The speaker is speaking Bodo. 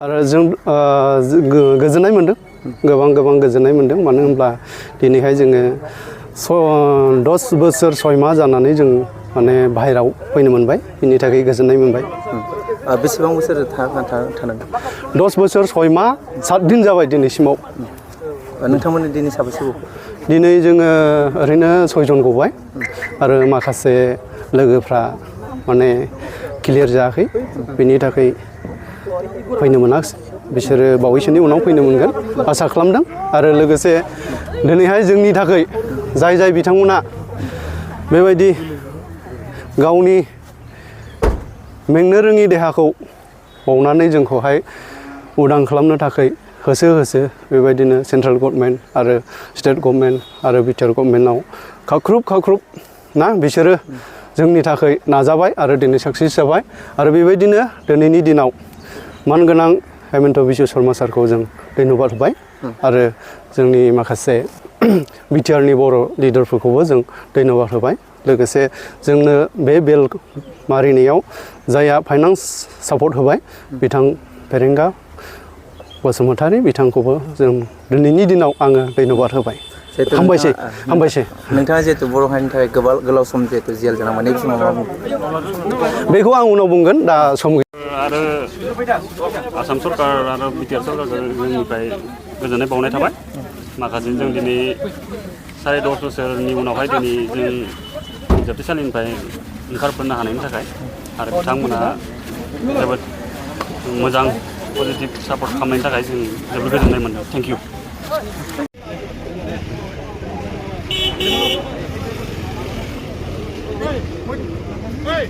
आरो जों गोजोननाय मोनदों गोबां गोजोननाय मोनदों मानो होनब्ला दिनैहाय जोङो 10 बोसोर 6 माह जानानै जों माने बाहेराव फैनो मोनबाय बिनि थाखाय गोजोननाय मोनबाय बेसेबां बोसोर थानांगौ 10 बोसोर 6 माह 7 दिन जाबाय दिनैसिमाव नोंथांमोननि दिनै साबेसे दिनै जोङो ओरैनो 6 जन गबाय आरो माखासे लोगोफ्रा माने क्लियार जायाखै बिनि थाखाय फैनो मोनाखै बिसोरो बावैसोनि उनाव फैनो मोनगोन आसा खालामदों आरो लोगोसे दिनैहाय जोंनि थाखाय जाय बिथांमोना बेबायदि गावनि मेंनो रोङि देहाखौ बावनानै जोंखौहाय उदां खालामनो थाखाय होसो बेबायदिनो सेन्ट्रेल गभर्नमेन्ट आरो स्टेट गभर्नमेन्ट आरो बिटिआर गभर्नमेन्टआव खाख्रुब ना बिसोरो जोंनि थाखाय नाजाबाय आरो दिनै साक्सेस जाबाय आरो बेबायदिनो दिनैनि दिनाव मानगोनां हेमन्त बिश्व शर्मा सारखौ जों धन्यबाद होबाय आरो जोंनि माखासे बिटिआरनि बर' लिडारफोरखौबो जों धन्यबाद होबाय लोगोसे जोंनो बे बेल मारिनायाव जायहा फाइनान्स सापर्ट होबाय बिथां फेरेंगा बसुमतारी बिथांखौबो जों दिनैनि दिनाव आङो धन्यबाद होबाय हामबायसै नोंथाङा जिहेतु बर' हारिनि थाखाय गोलाव सम जिहेतु जेल जानांबाय बे समाव मा बुंगोन बेखौ आं उनाव बुंगोन दा सम आरो आसाम सरकार आरो बिटिआर सरकारखौ जोंनिफ्राय गोजोननाय बावनाय थाबाय माखासे जों दिनै 10.5 बोसोरनि उनावहाय दिनै जों जोबथेसालिनिफ्राय ओंखारबोनो हानायनि थाखाय आरो बिथांमोना जोबोद मोजां पजिटिभ सापर्ट खालामनायनि थाखाय जों जोबोद गोजोननाय मोनदों थेंक इउ Hey,